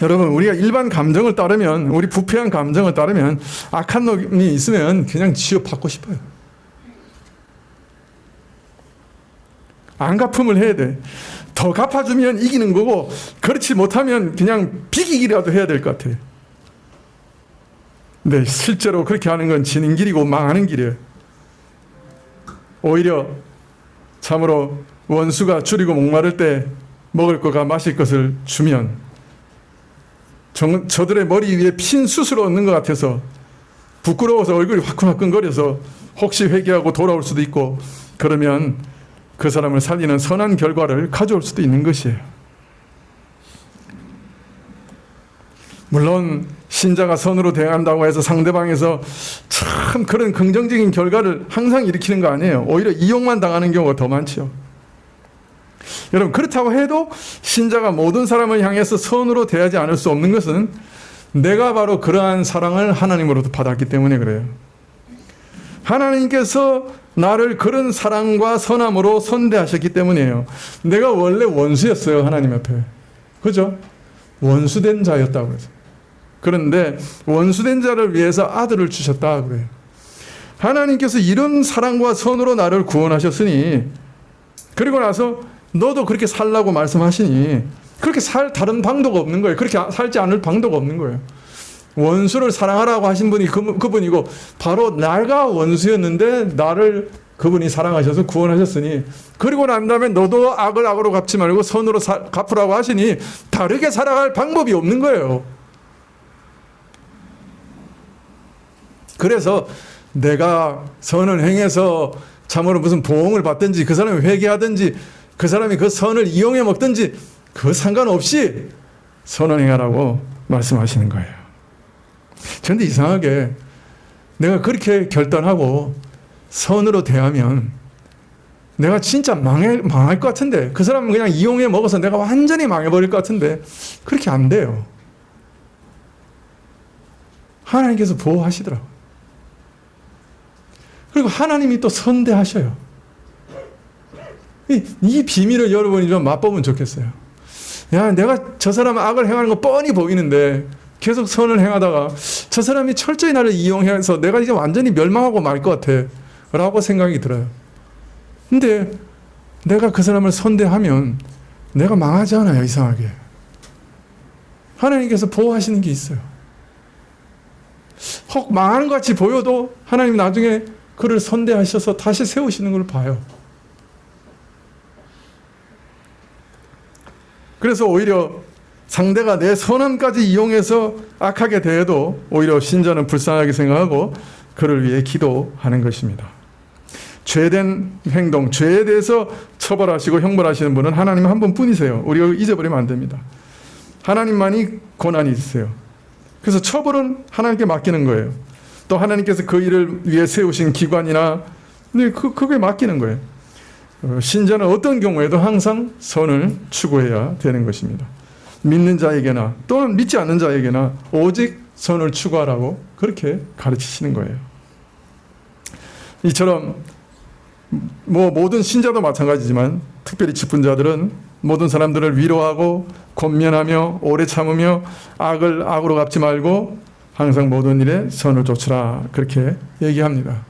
여러분, 우리가 일반 감정을 따르면, 우리 부패한 감정을 따르면 악한 놈이 있으면 그냥 지어받고 싶어요. 안 갚음을 해야 돼. 더 갚아주면 이기는 거고, 그렇지 못하면 그냥 비기기라도 해야 될 것 같아요. 근데 실제로 그렇게 하는 건 지는 길이고 망하는 길이에요. 오히려 참으로 원수가 줄이고 목마를 때 먹을 것과 마실 것을 주면 저들의 머리 위에 핀 숯을 얻는 것 같아서 부끄러워서 얼굴이 화끈화끈거려서 혹시 회개하고 돌아올 수도 있고, 그러면 그 사람을 살리는 선한 결과를 가져올 수도 있는 것이에요. 물론 신자가 선으로 대한다고 해서 상대방에서 참 그런 긍정적인 결과를 항상 일으키는 거 아니에요. 오히려 이용만 당하는 경우가 더 많죠. 여러분, 그렇다고 해도 신자가 모든 사람을 향해서 선으로 대하지 않을 수 없는 것은 내가 바로 그러한 사랑을 하나님으로부터 받았기 때문에 그래요. 하나님께서 나를 그런 사랑과 선함으로 선대하셨기 때문이에요. 내가 원래 원수였어요, 하나님 앞에. 그죠? 원수된 자였다고 해서. 그런데 원수된 자를 위해서 아들을 주셨다 그래요. 하나님께서 이런 사랑과 선으로 나를 구원하셨으니, 그리고 나서 너도 그렇게 살라고 말씀하시니 그렇게 살 다른 방도가 없는 거예요. 그렇게 살지 않을 방도가 없는 거예요. 원수를 사랑하라고 하신 분이 그분이고, 바로 내가 원수였는데 나를 그분이 사랑하셔서 구원하셨으니, 그리고 난 다음에 너도 악을 악으로 갚지 말고 선으로 갚으라고 하시니 다르게 살아갈 방법이 없는 거예요. 그래서 내가 선을 행해서 참으로 무슨 보응을 받든지, 그 사람이 회개하든지, 그 사람이 그 선을 이용해 먹든지 그 상관없이 선을 행하라고 말씀하시는 거예요. 그런데 이상하게 내가 그렇게 결단하고 선으로 대하면 내가 진짜 망할 것 같은데, 그 사람은 그냥 이용해 먹어서 내가 완전히 망해버릴 것 같은데 그렇게 안 돼요. 하나님께서 보호하시더라고요. 그리고 하나님이 또 선대하셔요. 이 비밀을 여러분이 좀 맛보면 좋겠어요. 야, 내가 저 사람 악을 행하는 거 뻔히 보이는데 계속 선을 행하다가 저 사람이 철저히 나를 이용해서 내가 이제 완전히 멸망하고 말 것 같아 라고 생각이 들어요. 근데 내가 그 사람을 선대하면 내가 망하지 않아요, 이상하게. 하나님께서 보호하시는 게 있어요. 혹 망하는 것 같이 보여도 하나님이 나중에 그를 선대하셔서 다시 세우시는 걸 봐요. 그래서 오히려 상대가 내 선함까지 이용해서 악하게 대해도 오히려 신자는 불쌍하게 생각하고 그를 위해 기도하는 것입니다. 죄된 행동, 죄에 대해서 처벌하시고 형벌하시는 분은 하나님 한 분뿐이세요. 우리가 잊어버리면 안 됩니다. 하나님만이 권한이 있으세요. 그래서 처벌은 하나님께 맡기는 거예요. 또 하나님께서 그 일을 위해 세우신 기관이나 그게 맡기는 거예요. 신자는 어떤 경우에도 항상 선을 추구해야 되는 것입니다. 믿는 자에게나 또는 믿지 않는 자에게나 오직 선을 추구하라고 그렇게 가르치시는 거예요. 이처럼 모든 신자도 마찬가지지만 특별히 직분자들은 모든 사람들을 위로하고 권면하며 오래 참으며 악을 악으로 갚지 말고 항상 모든 일에 선을 좇으라, 그렇게 얘기합니다.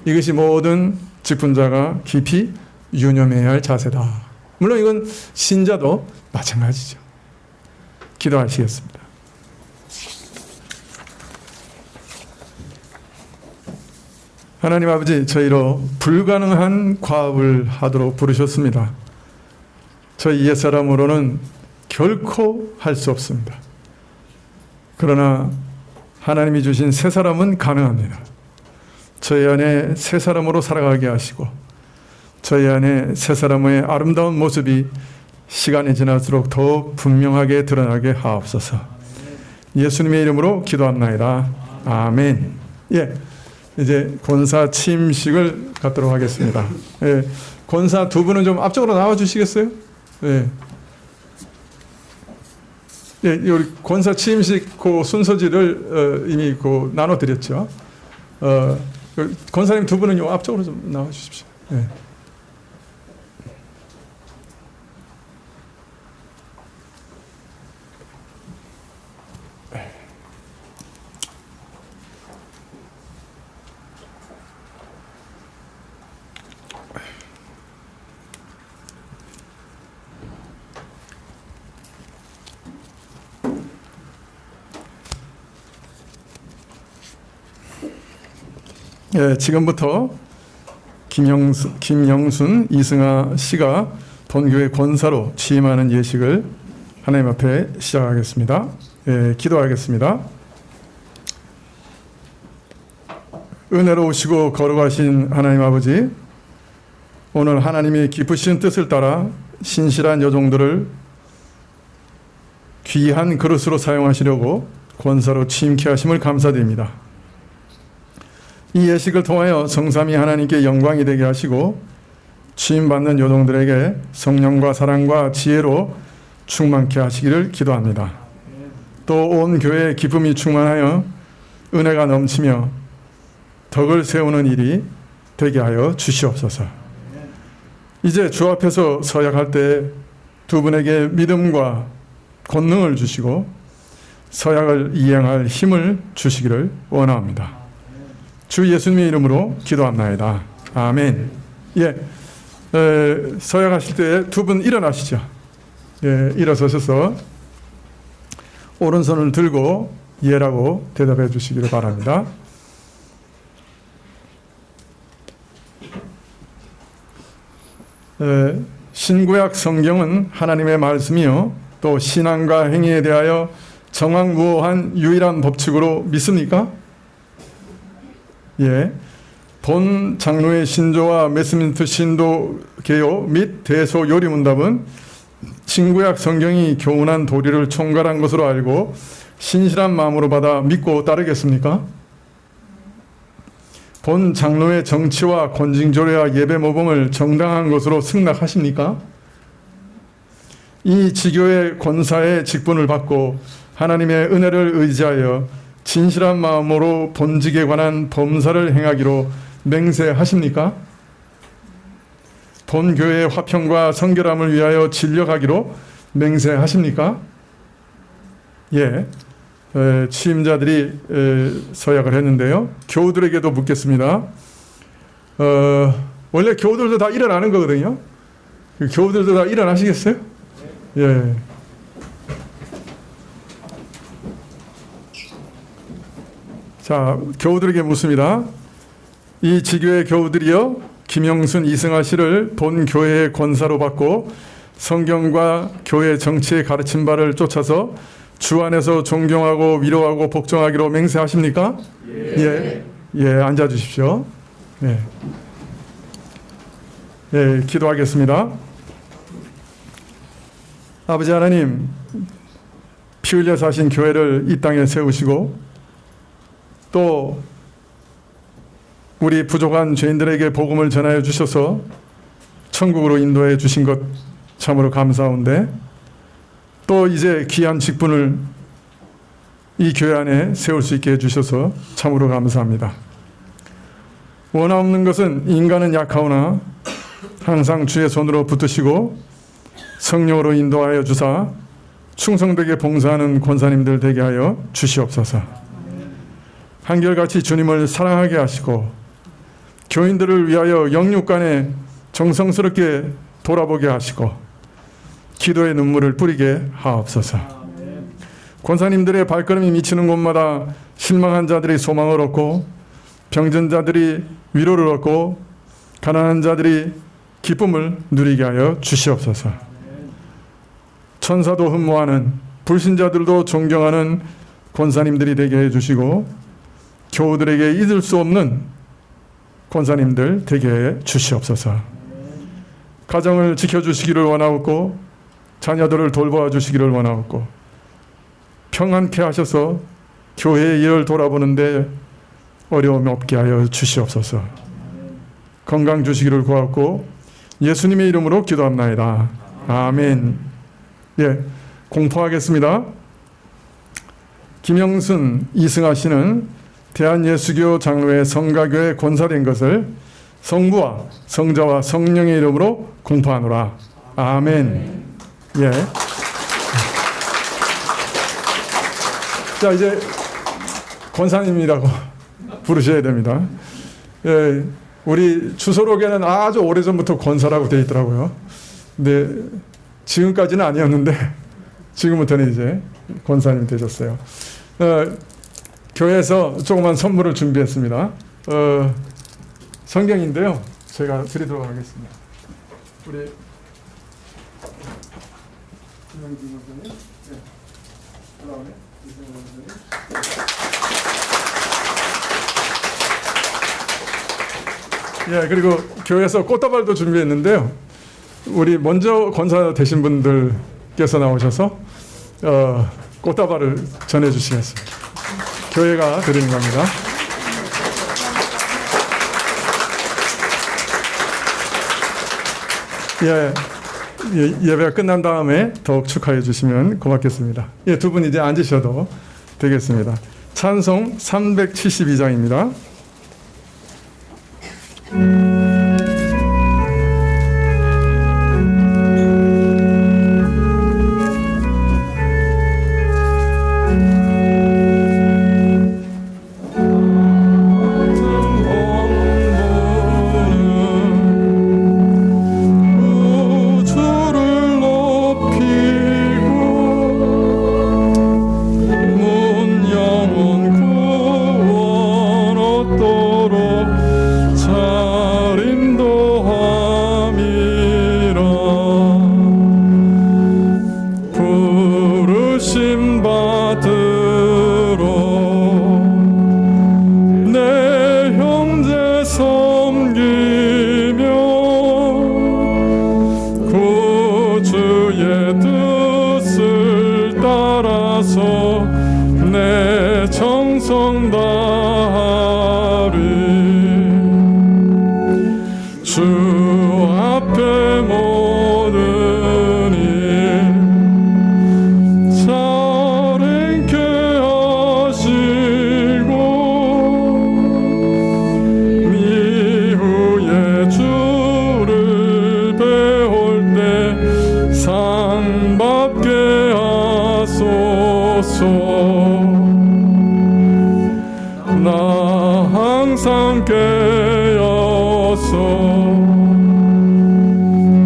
이것이 모든 직분자가 깊이 유념해야 할 자세다. 물론 이건 신자도 마찬가지죠. 기도하시겠습니다. 하나님 아버지, 저희로 불가능한 과업을 하도록 부르셨습니다. 저희 옛사람으로는 결코 할 수 없습니다. 그러나 하나님이 주신 새사람은 가능합니다. 저희 안에 새사람으로 살아가게 하시고 저희 안에 새사람의 아름다운 모습이 시간이 지날수록 더욱 분명하게 드러나게 하옵소서. 예수님의 이름으로 기도합나이다. 아멘. 예, 이제 권사 취임식을 갖도록 하겠습니다. 예, 권사 두 분은 좀 앞쪽으로 나와 주시겠어요? 예. 예, 우리 권사 취임식 그 순서지를 이미 나눠드렸죠. 권사님 두 분은 요 앞쪽으로 좀 나와 주십시오. 예. 예, 지금부터 김영순, 이승아 씨가 본교회 권사로 취임하는 예식을 하나님 앞에 시작하겠습니다. 예, 기도하겠습니다. 은혜로우시고 거룩하신 하나님 아버지, 오늘 하나님이 기쁘신 뜻을 따라 신실한 여종들을 귀한 그릇으로 사용하시려고 권사로 취임케 하심을 감사드립니다. 이 예식을 통하여 성삼위 하나님께 영광이 되게 하시고 취임받는 여종들에게 성령과 사랑과 지혜로 충만케 하시기를 기도합니다. 또 온 교회에 기쁨이 충만하여 은혜가 넘치며 덕을 세우는 일이 되게 하여 주시옵소서. 이제 주 앞에서 서약할 때 두 분에게 믿음과 권능을 주시고 서약을 이행할 힘을 주시기를 원합니다. 주 예수님의 이름으로 기도합나이다. 아멘. 서약하실 때 두 분 일어나시죠. 일어서셔서 오른손을 들고 예라고 대답해 주시기를 바랍니다. 신구약 성경은 하나님의 말씀이요 또 신앙과 행위에 대하여 정확무오한 유일한 법칙으로 믿습니까? 본 장로의 신조와 웨스민스터 신도 개요 및 대소 요리문답은 신구약 성경이 교훈한 도리를 총괄한 것으로 알고 신실한 마음으로 받아 믿고 따르겠습니까? 본 장로의 정치와 권징조례와 예배 모범을 정당한 것으로 승낙하십니까? 이 지교의 권사의 직분을 받고 하나님의 은혜를 의지하여 진실한 마음으로 본직에 관한 범사를 행하기로 맹세하십니까? 본 교회의 화평과 성결함을 위하여 진력하기로 맹세하십니까? 취임자들이 서약을 했는데요. 교우들에게도 묻겠습니다. 원래 교우들도 다 일어나는 거거든요. 교우들도 다 일어나시겠어요? 자, 교우들에게 묻습니다. 이 지교의 교우들이여 김영순 이승하 씨를 본 교회의 권사로 받고 성경과 교회 정치의 가르친 바를 쫓아서 주 안에서 존경하고 위로하고 복종하기로 맹세하십니까? 앉아 주십시오. 기도하겠습니다. 아버지 하나님, 피 흘려 사신 교회를 이 땅에 세우시고 또 우리 부족한 죄인들에게 복음을 전하여 주셔서 천국으로 인도해 주신 것 참으로 감사한데 또 이제 귀한 직분을 이 교회 안에 세울 수 있게 해주셔서 참으로 감사합니다. 원하없는 것은 인간은 약하오나 항상 주의 손으로 붙드시고 성령으로 인도하여 주사 충성되게 봉사하는 권사님들 되게 하여 주시옵소서. 한결같이 주님을 사랑하게 하시고 교인들을 위하여 영육간에 정성스럽게 돌아보게 하시고 기도의 눈물을 뿌리게 하옵소서. 권사님들의 발걸음이 미치는 곳마다 실망한 자들이 소망을 얻고 병든 자들이 위로를 얻고 가난한 자들이 기쁨을 누리게 하여 주시옵소서. 천사도 흠모하는 불신자들도 존경하는 권사님들이 되게 해주시고 교우들에게 잊을 수 없는 권사님들 되게 해 주시옵소서. 가정을 지켜주시기를 원하옵고 자녀들을 돌보아 주시기를 원하옵고 평안케 하셔서 교회의 일을 돌아보는데 어려움이 없게 하여 주시옵소서. 건강 주시기를 구하옵고 예수님의 이름으로 기도합나이다. 아멘. 공포하겠습니다. 김영순 이승하 씨는 대한예수교 장로회 성가교회 권사된 것을 성부와 성자와 성령의 이름으로 공포하노라. 아멘. 자, 이제 권사님이라고 부르셔야 됩니다. 우리 주소록에는 아주 오래전부터 권사라고 되어 있더라고요. 근데 지금까지는 아니었는데 지금부터는 이제 권사님 되셨어요. 교회에서 조그만 선물을 준비했습니다. 성경인데요. 제가 드리도록 하겠습니다. 우리 김영준 목사님, 그다음에 이승훈 목사님. 예, 그리고 교회에서 꽃다발도 준비했는데요. 우리 먼저 권사 되신 분들께서 나오셔서 꽃다발을 전해주시겠습니다. 교회가 드리는 겁니다. 예, 예배가 끝난 다음에 더욱 축하해 주시면 고맙겠습니다. 예, 두 분 이제 앉으셔도 되겠습니다. 찬송 372장입니다. 내 정성 다하리 주 앞에 모든 일 잘 행케 하시고 이후에 주를 배울 때 상 받게 하소서. 나 항상 깨어서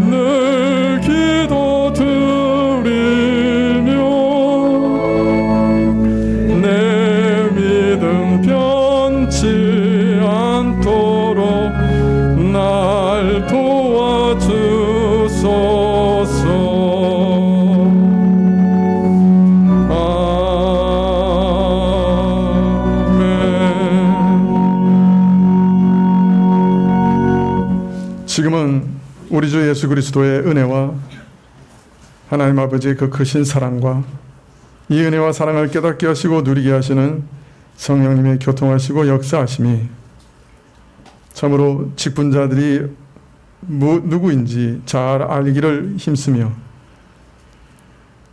늘 기도 드리며 내 믿음 변치 않도록 날 도와주소서. 지금은 우리 주 예수 그리스도의 은혜와 하나님 아버지의 그 크신 사랑과 이 은혜와 사랑을 깨닫게 하시고 누리게 하시는 성령님의 교통하시고 역사하심이 참으로 직분자들이 누구인지 잘 알기를 힘쓰며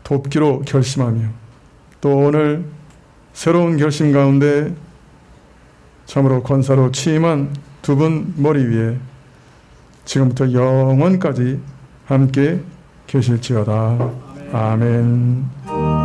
돕기로 결심하며 또 오늘 새로운 결심 가운데 참으로 권사로 취임한 두 분 머리 위에 지금부터 영원까지 함께 계실지어다. 아멘.